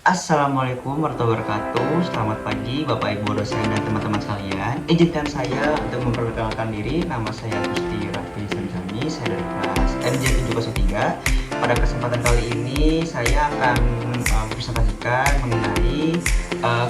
Assalamualaikum warahmatullahi wabarakatuh. Selamat pagi Bapak Ibu dosen dan teman-teman sekalian. Izinkan saya untuk memperkenalkan diri. Nama saya Gusti Raffi Sanjani. Saya dari kelas MJ 703. Pada kesempatan kali ini saya akan mempresentasikan mengenai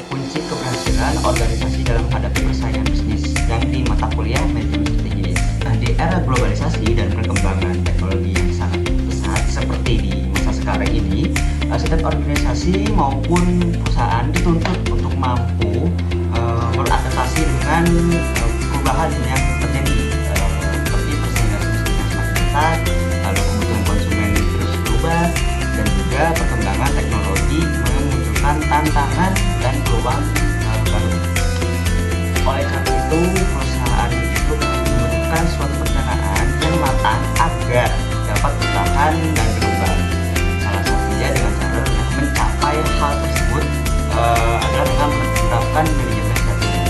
kunci keberhasilan organisasi dalam menghadapi persaingan bisnis yang di mata kuliah manajemen strategis. Di era globalisasi dan perkembangan teknologi yang sangat pesat seperti di masa sekarang ini, setiap organisasi maupun perusahaan dituntut untuk mampu beradaptasi dengan perubahan yang terjadi, seperti persaingan bisnis yang semakin ketat, lalu kebutuhan konsumen terus berubah, dan juga perkembangan teknologi memunculkan tantangan dan peluang baru. Oleh karena itu, perusahaan itu membutuhkan suatu perencanaan yang matang agar dapat bertahan dan berkembang. Salah satunya dengan cara mencapai hal tersebut adalah dengan menerapkan manajemen strategi.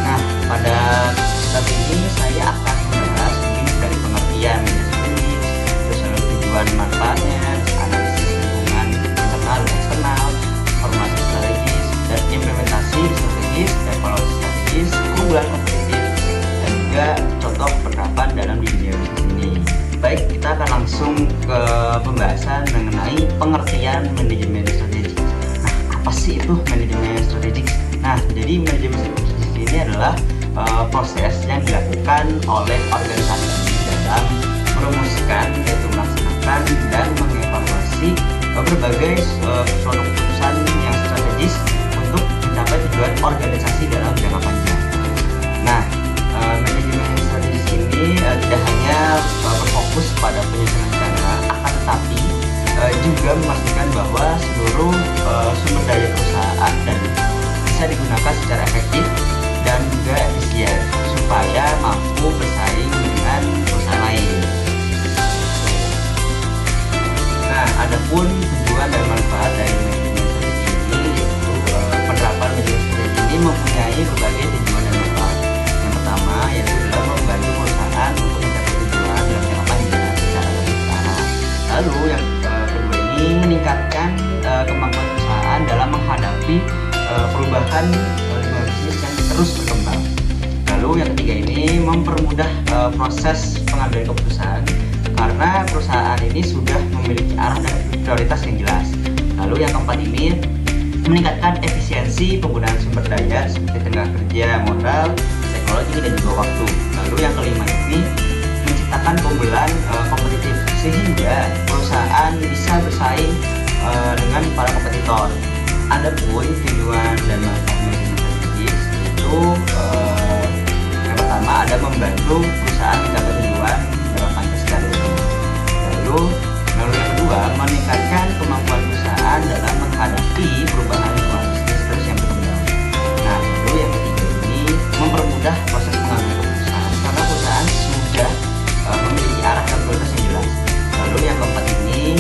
Nah, pada kesempatan ini saya akan membahas mungkin dari pengertian manajemen strategi, terus tujuan manfaatnya, analisis hubungan internal dan eksternal, formasi strategis, dan implementasi strategis, evaluasi strategis, keunggulan kompetitif, dan juga contoh penerapan dalam dunia bisnis ini. Baik, kita akan langsung ke pembahasan mengenai pengertian manajemen strategik. Nah, apa sih itu manajemen strategik? Nah, jadi manajemen strategik ini adalah proses yang dilakukan oleh organisasi dalam merumuskan, yaitu melaksanakan dan mengevaluasi berbagai suatu keputusan yang strategis untuk mencapai tujuan organisasi dalam jangka panjang. Nah, manajemen strategis ini tidak hanya berfokus pada penyusunan rencana, akan tetapi juga memastikan bahwa seluruh sumber daya perusahaan dan bisa digunakan secara efektif dan juga efisien supaya mampu bersaing dengan perusahaan lain. Nah, adapun tujuan dan manfaat dari manajemen strategi ini, yaitu penerapan manajemen strategi ini mempunyai berbagai tujuan dan manfaat. Yang pertama yaitu adalah membantu perusahaan untuk mencapai tujuan dalam jangka panjang secara lebih terarah. Lalu yang kedua ini meningkatkan kemampuan perusahaan dalam menghadapi perubahan lingkungan bisnis yang terus berkembang. Lalu yang ketiga ini mempermudah proses pengambilan keputusan karena perusahaan ini sudah memiliki arah dan prioritas yang jelas. Lalu yang keempat ini meningkatkan efisiensi penggunaan sumber daya seperti tenaga kerja, modal, teknologi, dan juga waktu. Lalu yang kelima ini menciptakan keunggulan kompetitif sehingga perusahaan bisa bersaing dengan para kompetitor. Adapun tujuan dan manfaat manajemen strategis itu yang pertama ada membantu perusahaan mencapai tujuan dalam panjang secara umum. Lalu yang kedua meningkatkan kemampuan perusahaan dalam menghadapi perubahan lingkungan bisnis terus yang berkembang. Nah, lalu yang ketiga ini mempermudah proses pengambilan keputusan karena perusahaan sudah memiliki arah dan prioritas yang jelas. Lalu yang keempat ini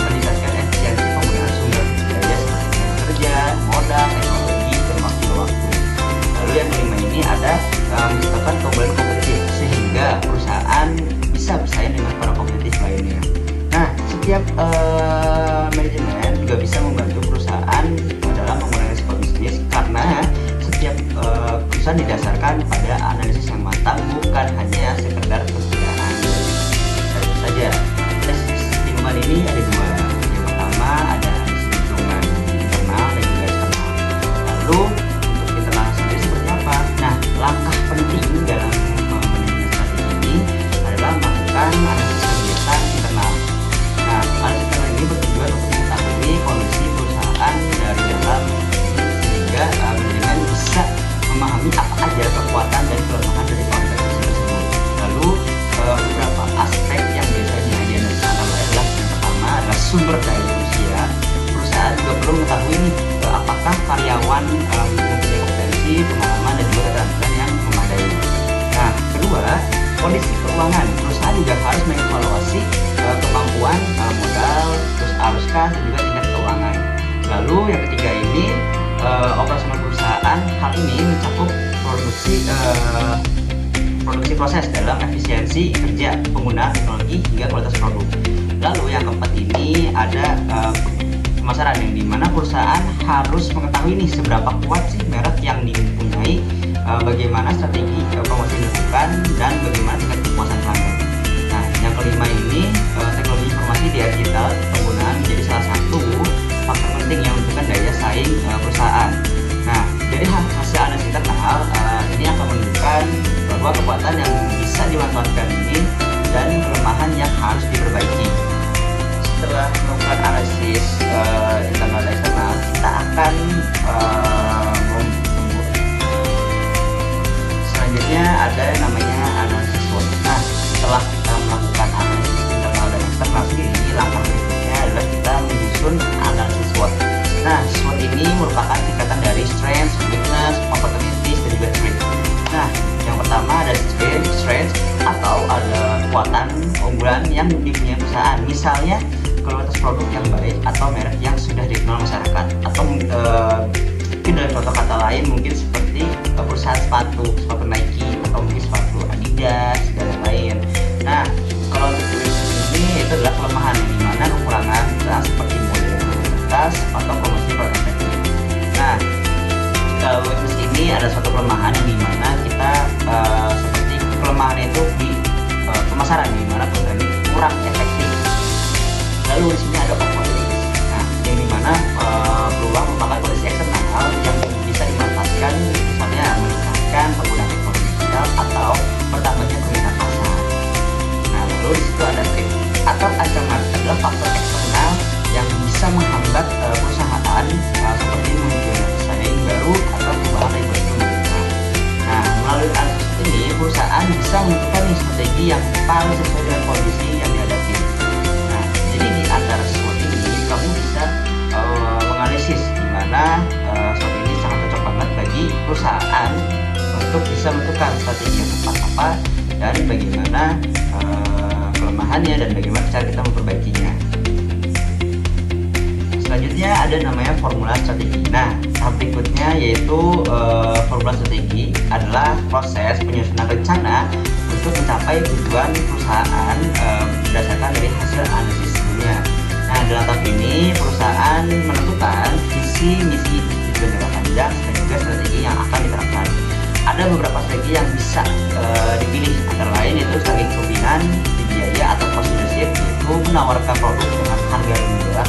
meningkatkan efisiensi penggunaan sumber daya seperti tenaga kerja, modal, teknologi, dan waktu. Lalu yang kelima ini ada menciptakan keunggulan kompetitif sehingga perusahaan bisa bersaing dengan para kompetitif lainnya. Nah, setiap manajemen juga bisa membantu perusahaan dalam mengurangi risiko bisnis karena setiap keputusan didasarkan pada analisis yang matang, bukan hanya sekedar perkiraan. Tentu saja, lingkungan ini ada dua. Yang pertama ada lingkungan internal dan juga eksternal. Lalu untuk internal sendiri seperti apa? Nah, langkah penting dalam manajemen strategi ini adalah melakukan analisis kegiatan internal. Nah, analisis internal ini bertujuan untuk mengetahui kondisi perusahaan dari dalam sehingga manajemen bisa memahami apa aja kekuatan dan kelemahan dari organisasi tersebut. Lalu beberapa aspek yang biasanya dianalisa adalah yang pertama adalah sumber daya manusia. Perusahaan juga perlu mengetahui nih apakah karyawan mempunyai kompetensi, pengalaman, dan juga keterampilan yang memadai. Nah, kedua, kondisi keuangan. Perusahaan juga harus mengevaluasi kemampuan modal, terus arus kas, dan juga tingkat keuangan. Lalu yang ketiga ini operasional perusahaan. Hal ini mencakup produksi proses dalam efisiensi kerja, penggunaan teknologi, hingga kualitas produk. Lalu yang keempat ini ada pemasaran, yang dimana perusahaan harus mengetahui nih seberapa kuat sih merek yang dipunyai, bagaimana strategi promosi dilakukan, dan bagaimana tingkat kepuasan pelanggan. Nah, yang kelima ini, teknologi informasi di era digital penggunaan menjadi salah satu faktor penting yang menentukan daya saing perusahaan. Nah, dari hasil analisis internal ini akan menunjukkan bahwa kekuatan yang bisa dimanfaatkan ini dan kelemahan yang harus diperbaiki. Setelah melakukan analisis internal dan eksternal, kita akan selanjutnya ada yang namanya analisis SWOT. Nah, setelah kita melakukan analisis internal dan eksternal sendiri, langkah berikutnya adalah kita menyusun analisis SWOT. Nah, SWOT ini merupakan tingkatan dari strength, weakness, opportunities, dan juga threat. Nah, yang pertama ada strength atau ada kekuatan unggulan yang dipunyai perusahaan. Misalnya kualitas produk yang baik atau merek yang sudah dikenal masyarakat, atau mungkin dalam contoh kata lain mungkin seperti perusahaan sepatu Nike, atau mungkin sepatu Adidas dan lain. Nah, kalau untuk ini itu adalah kelemahan, yang dimana kekurangan seperti model terbatas atau promosi produk efektif. Nah, weakness ini ada suatu kelemahan yang dimana kita seperti kelemahan itu di pemasaran, dimana program ini kurang efektif. Lalu di sini ada opportunities. Nah, yang dimana peluang merupakan kondisi eksternal yang bisa dimanfaatkan, misalnya meningkatkan penggunaan teknologi digital atau bertambahnya permintaan pasar. Nah, lalu di situ ada threat atau ancaman, adalah faktor eksternal yang bisa menghambat perusahaan seperti munculnya pesaing baru atau perubahan regulasi pemerintah. Nah, melalui analisis ini perusahaan bisa menentukan strategi yang paling sesuai dengan kondisi yang dihadapi. Nah, jadi di antara SWOT ini kamu bisa menganalisis di mana SWOT ini sangat cocok banget bagi perusahaan untuk bisa menentukan strategi yang tepat apa dan bagaimana kelemahannya dan bagaimana cara kita memperbaikinya. Selanjutnya ada namanya formula strategi. Nah, tahap berikutnya yaitu formula strategi adalah proses penyusunan rencana untuk mencapai tujuan perusahaan berdasarkan dari hasil analisis sebelumnya. Nah, dalam tahap ini perusahaan menentukan visi, misi, tujuan jangka panjang dan juga strategi yang akan diterapkan. Ada beberapa strategi yang bisa dipilih, antara lain yaitu strategi kepemimpinan, biaya atau cost leadership, yaitu menawarkan produk dengan harga lebih murah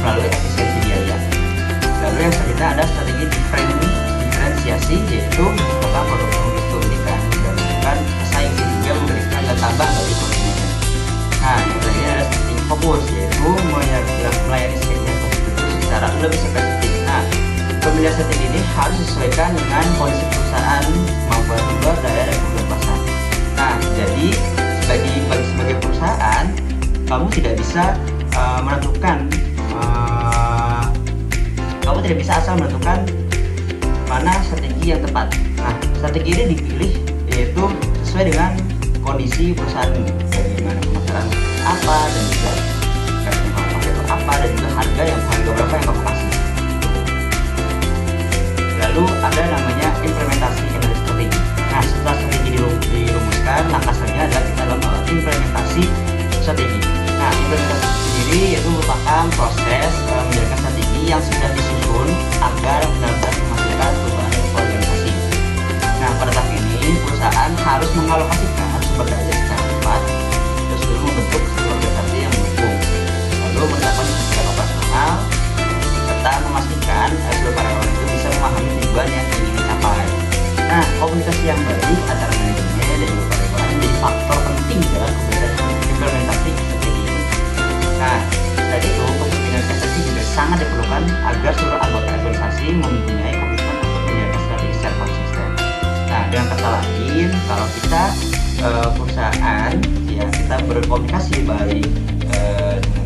melalui efisiensi biaya. Lalu yang selanjutnya ada strategi diferensiasi, yaitu menciptakan produk yang diuntungkan dan bukan pesaing sehingga memberikan nilai tambah bagi konsumen. Nah, yang terakhir ada strategi fokus, yaitu melayani segmen konsumen secara lebih spesifik. Nah, pemilihan strategi ini harus disesuaikan dengan kondisi perusahaan maupun juga daya dan kebutuhan pasar. Nah, jadi sebagai perusahaan, kamu tidak bisa asal menentukan mana strategi yang tepat. Nah, strategi ini dipilih yaitu sesuai dengan kondisi perusahaan, bagaimana pemasaran apa dan juga apa dan juga harga berapa yang kamu kasih. Lalu ada namanya implementasi dari strategi. Nah, setelah strategi dirumuskan, langkah selanjutnya adalah kita melakukan implementasi strategi. Nah, implementasi sendiri yaitu merupakan proses menjalankan strategi yang sudah disusun agar benar-benar menghasilkan perubahan organisasi. Nah, pada tahap ini perusahaan harus mengalokasikan sumber daya secara tepat, terus dulu membentuk organisasi yang mendukung, lalu menetapkan kebijakan operasional, serta memastikan seluruh karyawan itu bisa memahami tujuan yang ingin dicapai. Nah, komunikasi yang baik antara manajemen dan juga karyawan menjadi faktor penting dalam keberhasilan implementasi strategi ini. Nah, dari itu kepemimpinan strategi juga sangat diperlukan agar seluruh anggota organisasi mempunyai komitmen untuk menjalankan strategi secara konsisten. Nah, dengan kata lain, kalau kita perusahaan ya kita berkomunikasi baik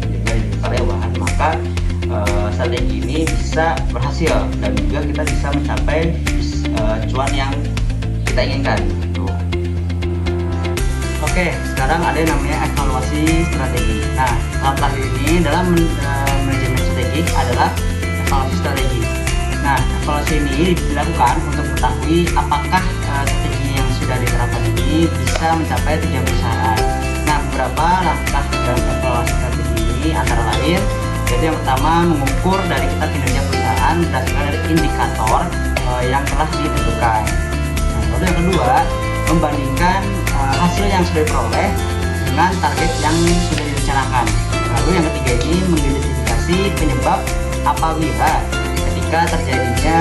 dengan karyawan, maka strategi ini bisa berhasil dan juga kita bisa mencapai cuan yang kita inginkan. Oke, sekarang ada yang namanya evaluasi strategi. Nah, tahap terakhir ini dalam manajemen strategik adalah evaluasi strategi. Nah, evaluasi ini dilakukan untuk mengetahui apakah strategi yang sudah diterapkan ini bisa mencapai tujuan perusahaan. Nah, beberapa langkah dalam evaluasi strategi ini antara lain Jadi yang pertama, mengukur dari kita kinerja perusahaan berdasarkan dari indikator yang telah ditentukan. Nah, lalu yang kedua, membandingkan hasil yang sudah diperoleh dengan target yang sudah direncanakan. Lalu yang ketiga ini, mengidentifikasi penyebab apabila ketika terjadinya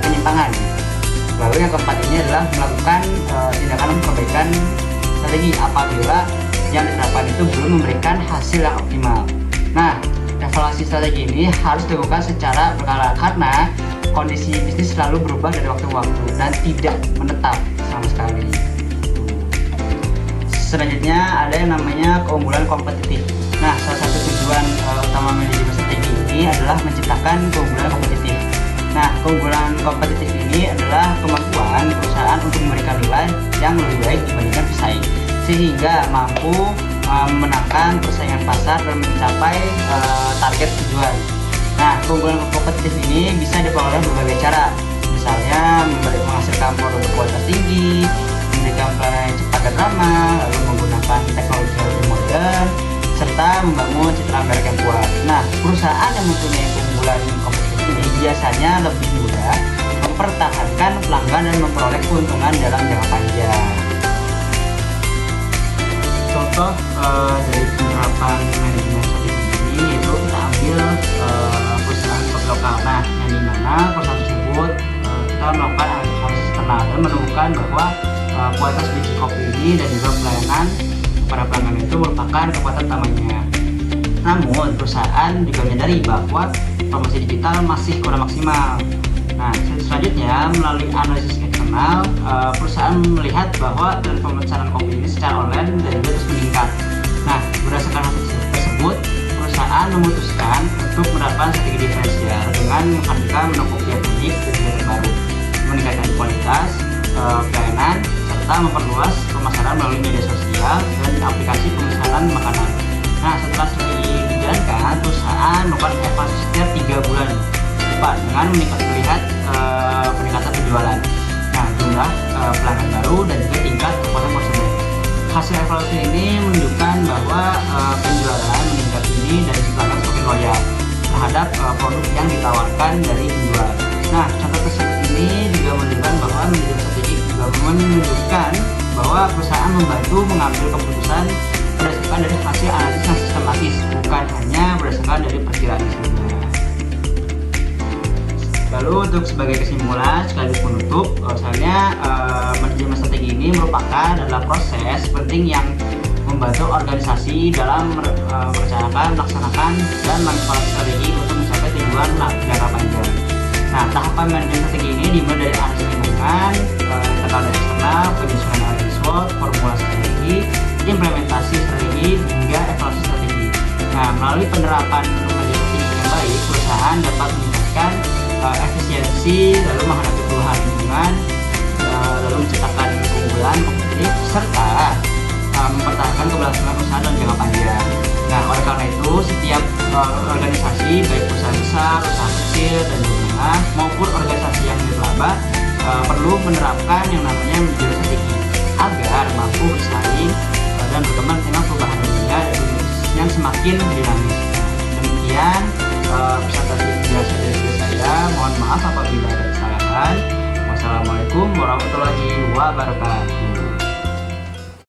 penyimpangan. Lalu yang keempat ini adalah melakukan tindakan perbaikan strategi apabila yang diterapkan itu belum memberikan hasil yang optimal. Nah, evaluasi strategi ini harus dilakukan secara berkala karena kondisi bisnis selalu berubah dari waktu ke waktu dan tidak menetap sama sekali. Selanjutnya ada yang namanya keunggulan kompetitif. Nah, salah satu tujuan utama manajemen strategi ini adalah menciptakan keunggulan kompetitif. Nah, keunggulan kompetitif ini adalah kemampuan perusahaan untuk memberikan nilai yang lebih baik dibandingkan pesaing, sehingga mampu memenangkan persaingan pasar dan mencapai target tujuan. Nah, keunggulan kompetitif ini bisa diperoleh berbagai cara, misalnya menghasilkan produk berkualitas tinggi, memberikan pelayanan yang cepat dan ramah, lalu menggunakan teknologi yang lebih modern, serta membangun citra merek yang kuat. Nah, perusahaan yang mempunyai keunggulan kompetitif ini biasanya lebih mudah mempertahankan pelanggan dan memperoleh keuntungan dalam jangka panjang. Contoh dari penerapan manajemen strategi ini yaitu kita ambil perusahaan kopi lokal. Nah, yang dimana perusahaan tersebut kita melakukan analisis internal dan menemukan bahwa kualitas biji kopi ini dan juga pelayanan para pelanggan itu merupakan kekuatan utamanya. Namun perusahaan juga menyadari bahwa promosi digital masih kurang maksimal. Nah, selanjutnya melalui analisis eksternal, perusahaan melihat bahwa tren pemesanan kopi ini secara online dan juga terus meningkat. Nah, berdasarkan hasil tersebut, perusahaan memutuskan untuk menerapkan strategi diferensial dengan menghadirkan menu kopi yang unik dan juga terbaru, meningkatkan kualitas pelayanan, serta memperluas pemasaran melalui media sosial dan aplikasi pemesanan makanan. Nah, setelah strategi dijalankan, perusahaan melakukan evaluasi setiap 3 bulan dengan melihat peningkatan penjualan, nah jumlah pelanggan baru dan juga tingkat kepuasan konsumen. Hasil evaluasi ini menunjukkan bahwa penjualan meningkat ini dan pelanggan semakin loyal terhadap produk yang ditawarkan dari penjual. Nah, contoh tersebut ini juga menunjukkan bahwa manajemen strategi juga menunjukkan bahwa perusahaan membantu mengambil keputusan berdasarkan dari hasil analisis yang sistematis, bukan hanya berdasarkan dari perkiraan saja. Lalu untuk sebagai kesimpulan sekaligus penutup, misalnya manajemen strategi ini merupakan adalah proses penting yang membantu organisasi dalam merencanakan, melaksanakan, dan mengevaluasi strategi untuk mencapai tujuan jangka panjang. Nah, tahapan manajemen strategi ini dimulai dari analisis lingkungan, internal dan eksternal, penyusunan analisis SWOT, formulasi strategi, implementasi strategi, hingga evaluasi strategi. Nah, melalui penerapan manajemen strategi yang baik, perusahaan dapat meningkatkan efisiensi, lalu menghadapi perubahan lingkungan, lalu menciptakan keunggulan kompetitif, serta mempertahankan keberlangsungan usaha dalam jangka panjang. Nah, oleh karena itu, setiap organisasi, baik perusahaan besar, usaha kecil, dan menengah, maupun organisasi yang berlaba, perlu menerapkan yang namanya manajemen strategi agar mampu bersaing dan berkembang dengan perubahan dunia yang semakin dinamis. Demikian presentasi biasa dari saya. Mohon maaf apabila ada kesalahan. Wassalamualaikum warahmatullahi wabarakatuh.